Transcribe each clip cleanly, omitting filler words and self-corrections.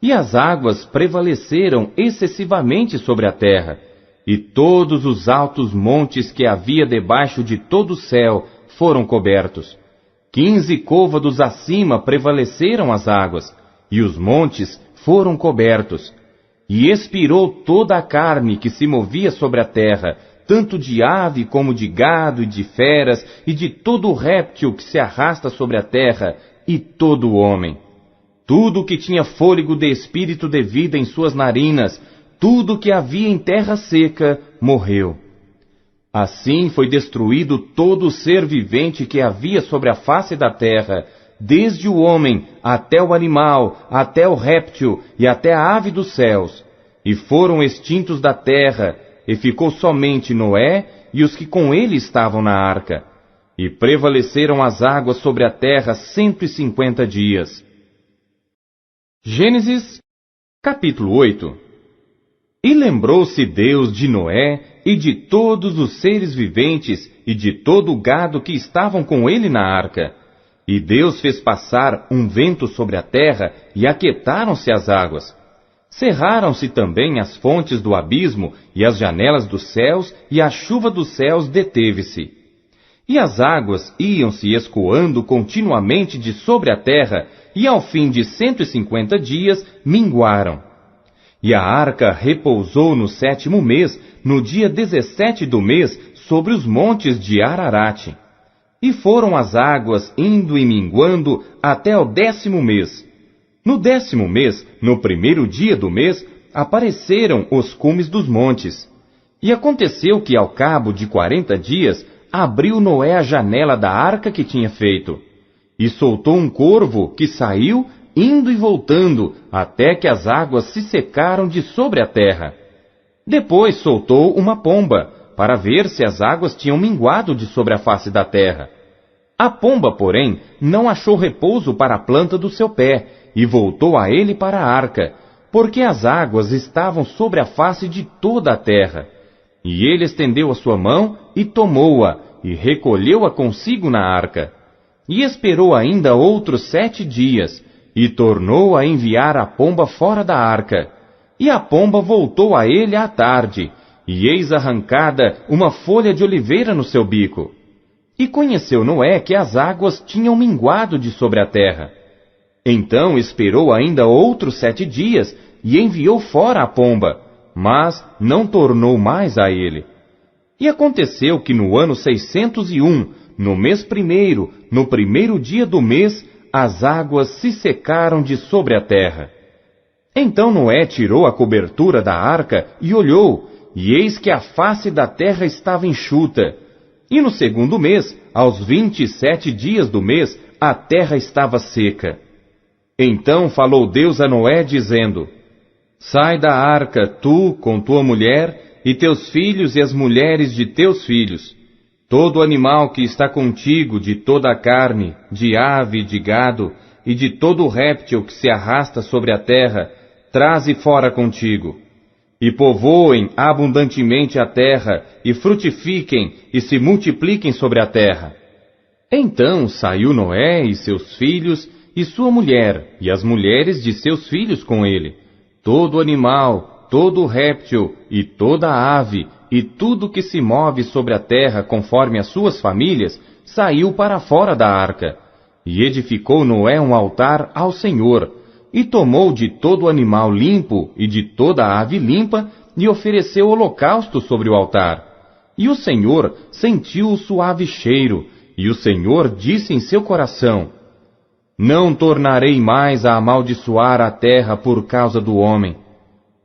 E as águas prevaleceram excessivamente sobre a terra, e todos os altos montes que havia debaixo de todo o céu foram cobertos. 15 côvados acima prevaleceram as águas, e os montes foram cobertos. E expirou toda a carne que se movia sobre a terra, tanto de ave como de gado e de feras, e de todo réptil que se arrasta sobre a terra, e todo homem. Tudo que tinha fôlego de espírito de vida em suas narinas, tudo que havia em terra seca, morreu. Assim foi destruído todo o ser vivente que havia sobre a face da terra, desde o homem até o animal, até o réptil e até a ave dos céus. E foram extintos da terra, e ficou somente Noé e os que com ele estavam na arca. E prevaleceram as águas sobre a terra 150 dias. Gênesis, capítulo 8. E lembrou-se Deus de Noé e de todos os seres viventes e de todo o gado que estavam com ele na arca. E Deus fez passar um vento sobre a terra e aquietaram-se as águas. Cerraram-se também as fontes do abismo e as janelas dos céus, e a chuva dos céus deteve-se. E as águas iam-se escoando continuamente de sobre a terra, e ao fim de 150 dias minguaram. E a arca repousou no 7º mês, no dia 17 do mês, sobre os montes de Ararate. E foram as águas indo e minguando até o 10º mês. No 10º mês, no primeiro dia do mês, apareceram os cumes dos montes. E aconteceu que ao cabo de 40 dias, abriu Noé a janela da arca que tinha feito. E soltou um corvo que saiu, indo e voltando, até que as águas se secaram de sobre a terra. Depois soltou uma pomba, para ver se as águas tinham minguado de sobre a face da terra. A pomba, porém, não achou repouso para a planta do seu pé, e voltou a ele para a arca, porque as águas estavam sobre a face de toda a terra. E ele estendeu a sua mão, e tomou-a, e recolheu-a consigo na arca. E esperou ainda outros 7 dias, e tornou a enviar a pomba fora da arca. E a pomba voltou a ele à tarde, e eis arrancada uma folha de oliveira no seu bico. E conheceu Noé que as águas tinham minguado de sobre a terra. Então esperou ainda outros 7 dias, e enviou fora a pomba, mas não tornou mais a ele. E aconteceu que no ano 601, no mês primeiro, no primeiro dia do mês, as águas se secaram de sobre a terra. Então Noé tirou a cobertura da arca e olhou, e eis que a face da terra estava enxuta. E no segundo mês, aos 27 dias do mês, a terra estava seca. Então falou Deus a Noé, dizendo: Sai da arca, tu, com tua mulher, e teus filhos e as mulheres de teus filhos. Todo animal que está contigo, de toda a carne, de ave e de gado, e de todo réptil que se arrasta sobre a terra, traze fora contigo. E povoem abundantemente a terra, e frutifiquem, e se multipliquem sobre a terra. Então saiu Noé e seus filhos, e sua mulher, e as mulheres de seus filhos com ele, todo animal, todo réptil, e toda ave, e tudo que se move sobre a terra conforme as suas famílias, saiu para fora da arca. E edificou Noé um altar ao Senhor, e tomou de todo animal limpo e de toda ave limpa, e ofereceu holocausto sobre o altar. E o Senhor sentiu o suave cheiro, e o Senhor disse em seu coração: Não tornarei mais a amaldiçoar a terra por causa do homem,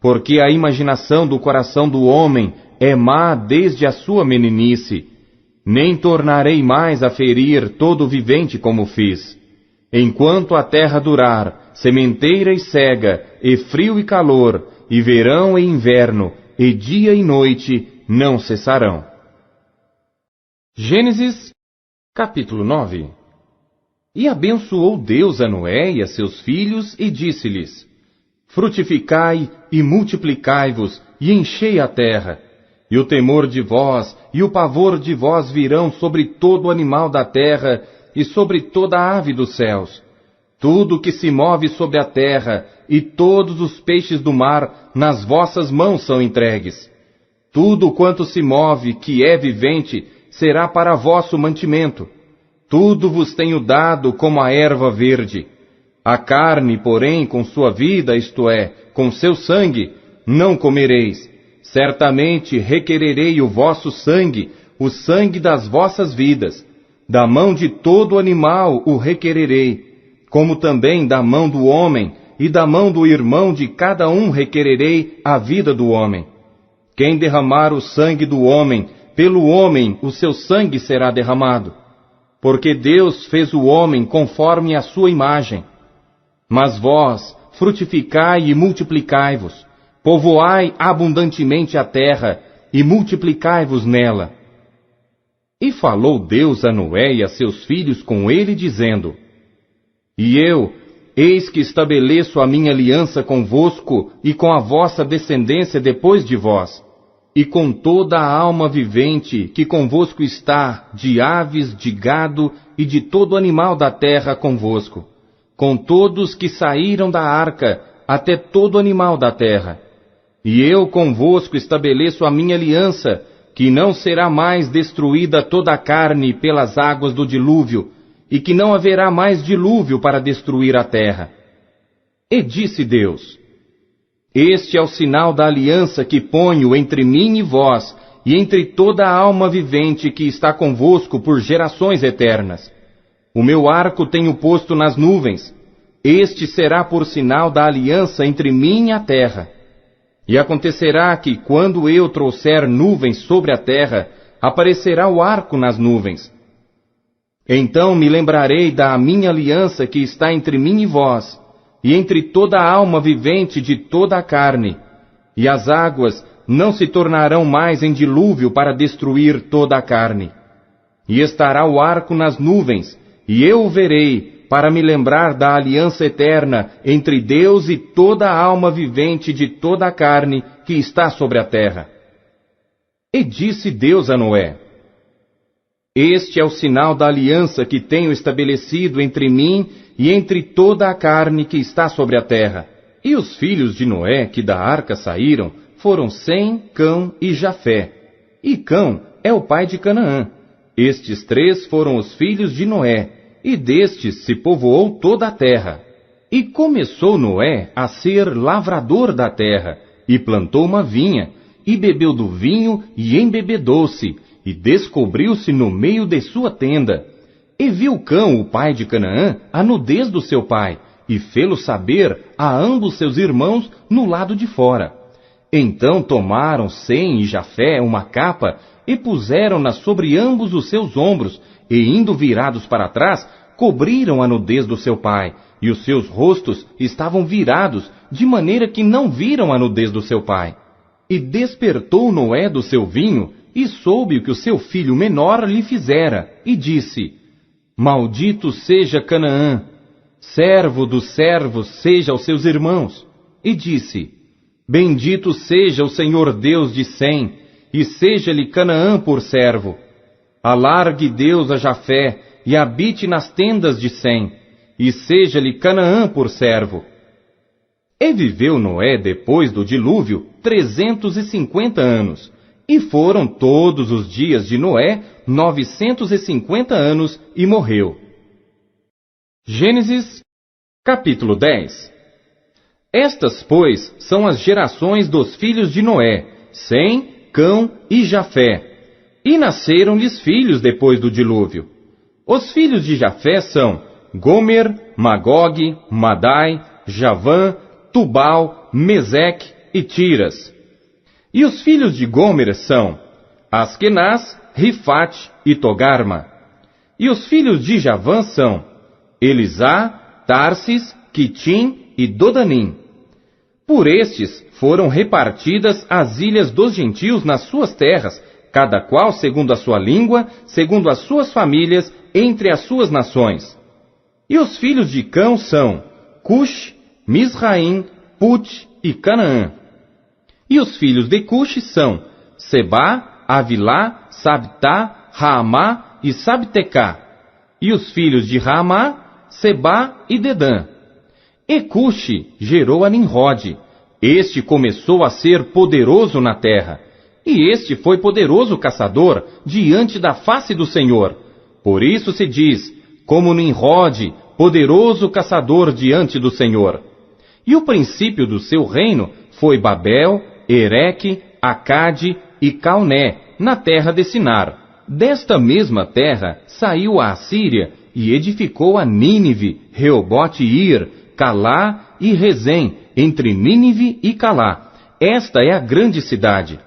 porque a imaginação do coração do homem é má desde a sua meninice. Nem tornarei mais a ferir todo vivente como fiz. Enquanto a terra durar, sementeira e cega, e frio e calor, e verão e inverno, e dia e noite, não cessarão. Gênesis, capítulo 9. E abençoou Deus a Noé e a seus filhos, e disse-lhes: Frutificai e multiplicai-vos, e enchei a terra. E o temor de vós e o pavor de vós virão sobre todo animal da terra, e sobre toda ave dos céus. Tudo que se move sobre a terra, e todos os peixes do mar nas vossas mãos são entregues. Tudo quanto se move, que é vivente, será para vosso mantimento. Tudo vos tenho dado como a erva verde. A carne, porém, com sua vida, isto é, com seu sangue, não comereis. Certamente requererei o vosso sangue, o sangue das vossas vidas. Da mão de todo animal o requererei, como também da mão do homem, e da mão do irmão de cada um requererei a vida do homem. Quem derramar o sangue do homem, pelo homem o seu sangue será derramado. Porque Deus fez o homem conforme a sua imagem. Mas vós, frutificai e multiplicai-vos, povoai abundantemente a terra, e multiplicai-vos nela. E falou Deus a Noé e a seus filhos com ele, dizendo: E eu, eis que estabeleço a minha aliança convosco e com a vossa descendência depois de vós, e com toda a alma vivente que convosco está, de aves, de gado e de todo animal da terra convosco, com todos que saíram da arca, até todo animal da terra. E eu convosco estabeleço a minha aliança, que não será mais destruída toda a carne pelas águas do dilúvio, e que não haverá mais dilúvio para destruir a terra. E disse Deus: Este é o sinal da aliança que ponho entre mim e vós, e entre toda a alma vivente que está convosco por gerações eternas. O meu arco tenho posto nas nuvens. Este será por sinal da aliança entre mim e a terra. E acontecerá que, quando eu trouxer nuvens sobre a terra, aparecerá o arco nas nuvens. Então me lembrarei da minha aliança que está entre mim e vós, e entre toda a alma vivente de toda a carne, e as águas não se tornarão mais em dilúvio para destruir toda a carne. E estará o arco nas nuvens, e eu o verei, para me lembrar da aliança eterna entre Deus e toda a alma vivente de toda a carne que está sobre a terra. E disse Deus a Noé: Este é o sinal da aliança que tenho estabelecido entre mim e entre toda a carne que está sobre a terra. E os filhos de Noé que da arca saíram foram Sem, Cão e Jafé. E Cão é o pai de Canaã. Estes três foram os filhos de Noé, e destes se povoou toda a terra. E começou Noé a ser lavrador da terra, e plantou uma vinha, e bebeu do vinho, e embebedou-se, e descobriu-se no meio de sua tenda. E viu Cão, o pai de Canaã, a nudez do seu pai, e fê-lo saber a ambos seus irmãos no lado de fora. Então tomaram Sem e Jafé uma capa, e puseram-na sobre ambos os seus ombros, e indo virados para trás, cobriram a nudez do seu pai, e os seus rostos estavam virados, de maneira que não viram a nudez do seu pai. E despertou Noé do seu vinho, e soube o que o seu filho menor lhe fizera, e disse: Maldito seja Canaã, servo dos servos seja aos seus irmãos. E disse: Bendito seja o Senhor Deus de Sem, e seja-lhe Canaã por servo. Alargue Deus a Jafé, e habite nas tendas de Sem, e seja-lhe Canaã por servo. E viveu Noé depois do dilúvio 350 anos, e foram todos os dias de Noé 950 anos, e morreu. Gênesis, capítulo 10. Estas, pois, são as gerações dos filhos de Noé, Sem, Cão e Jafé. E nasceram-lhes filhos depois do dilúvio. Os filhos de Jafé são Gomer, Magog, Madai, Javã, Tubal, Meseque e Tiras. E os filhos de Gomer são Askenaz, Rifate e Togarma. E os filhos de Javã são Elisá, Tarsis, Quitim e Dodanim. Por estes foram repartidas as ilhas dos gentios nas suas terras, cada qual segundo a sua língua, segundo as suas famílias, entre as suas nações. E os filhos de Cão são Cush, Misraim, Put e Canaã. E os filhos de Cush são Sebá, Avilá, Sabtá, Raamá e Sabtecá. E os filhos de Raamá, Sebá e Dedã. E Cuxi gerou a Nimrode. Este começou a ser poderoso na terra. E este foi poderoso caçador diante da face do Senhor. Por isso se diz, como Nimrode, poderoso caçador diante do Senhor. E o princípio do seu reino foi Babel, Ereque, Acade e Calné, na terra de Sinar. Desta mesma terra saiu a Assíria e edificou a Nínive, Reobote-Ir, Calá e Rezém, entre Nínive e Calá. Esta é a grande cidade.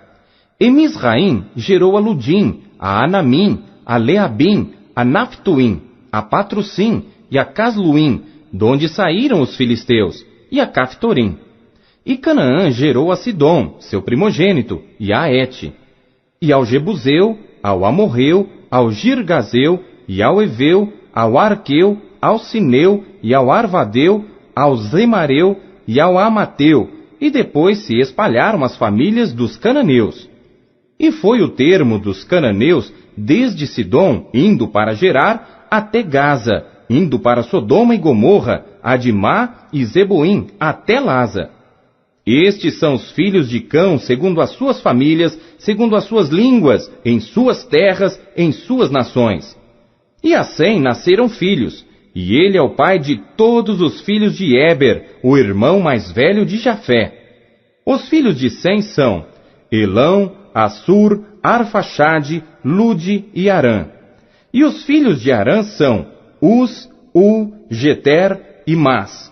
E Misraim gerou a Ludim, a Anamim, a Leabim, a Naphtuim, a Patrussim e a Casluim, donde saíram os filisteus, e a Caftorim. E Canaã gerou a Sidom, seu primogênito, e a Et. E ao Jebuseu, ao Amorreu, ao Girgazeu, e ao Eveu, ao Arqueu, ao Sineu, e ao Arvadeu, ao Zemareu, e ao Amateu, e depois se espalharam as famílias dos cananeus. E foi o termo dos cananeus desde Sidom, indo para Gerar, até Gaza, indo para Sodoma e Gomorra, Adimá e Zeboim, até Laza. Estes são os filhos de Cão, segundo as suas famílias, segundo as suas línguas, em suas terras, em suas nações. E a Sem nasceram filhos, e ele é o pai de todos os filhos de Éber, o irmão mais velho de Jafé. Os filhos de Sem são Elão, Assur, Arfaxade, Lude e Arã. E os filhos de Arã são Uz, Jeter e Mas.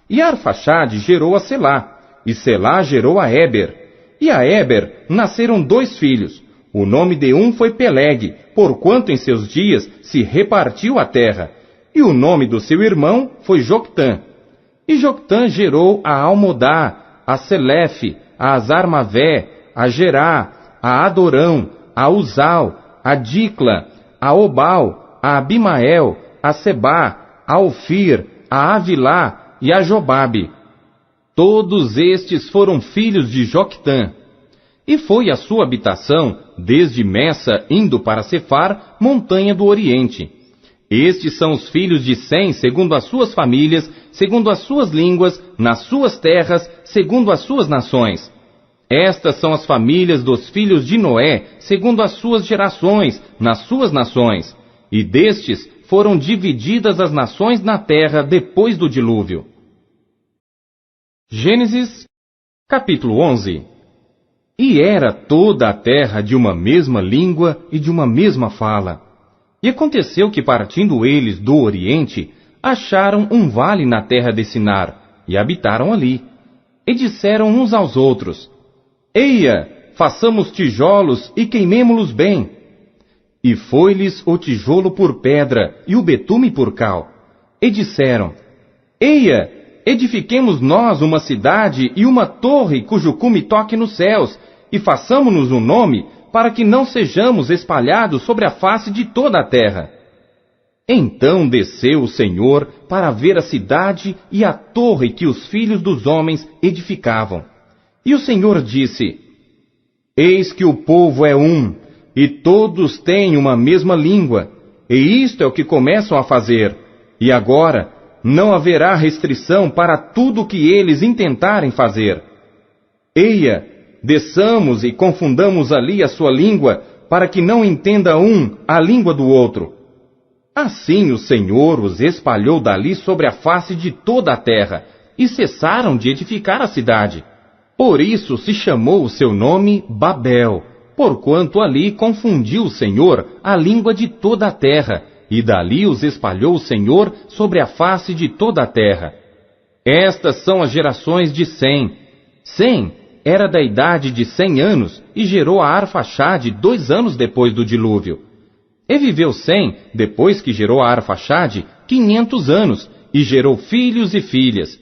E Arfaxade gerou a Selá, e Selá gerou a Éber. E a Éber nasceram 2 filhos. O nome de um foi Peleg, porquanto em seus dias se repartiu a terra. E o nome do seu irmão foi Joctã. E Joctã gerou a Almodá, a Selefe, a Azarmavé, a Gerá, a Adorão, a Uzal, a Dicla, a Obal, a Abimael, a Sebá, a Ofir, a Avilá e a Jobabe. Todos estes foram filhos de Joctã. E foi a sua habitação, desde Messa, indo para Cefar, montanha do Oriente. Estes são os filhos de Sem, segundo as suas famílias, segundo as suas línguas, nas suas terras, segundo as suas nações. Estas são as famílias dos filhos de Noé, segundo as suas gerações, nas suas nações. E destes foram divididas as nações na terra depois do dilúvio. Gênesis, capítulo 11. E era toda a terra de uma mesma língua e de uma mesma fala. E aconteceu que, partindo eles do Oriente, acharam um vale na terra de Sinar, e habitaram ali. E disseram uns aos outros: Eia, façamos tijolos e queimemo-los bem. E foi-lhes o tijolo por pedra e o betume por cal. E disseram: Eia, edifiquemos nós uma cidade e uma torre cujo cume toque nos céus, e façamo-nos um nome, para que não sejamos espalhados sobre a face de toda a terra. Então desceu o Senhor para ver a cidade e a torre que os filhos dos homens edificavam. E o Senhor disse: Eis que o povo é um, e todos têm uma mesma língua, e isto é o que começam a fazer. E agora não haverá restrição para tudo o que eles intentarem fazer. Eia, desçamos e confundamos ali a sua língua, para que não entenda um a língua do outro. Assim o Senhor os espalhou dali sobre a face de toda a terra, e cessaram de edificar a cidade. Por isso se chamou o seu nome Babel, porquanto ali confundiu o Senhor a língua de toda a terra, e dali os espalhou o Senhor sobre a face de toda a terra. Estas são as gerações de Sem. Sem era da idade de 100 anos, e gerou a Arfaxade 2 anos depois do dilúvio. E viveu Sem, depois que gerou a Arfaxade, 500 anos, e gerou filhos e filhas.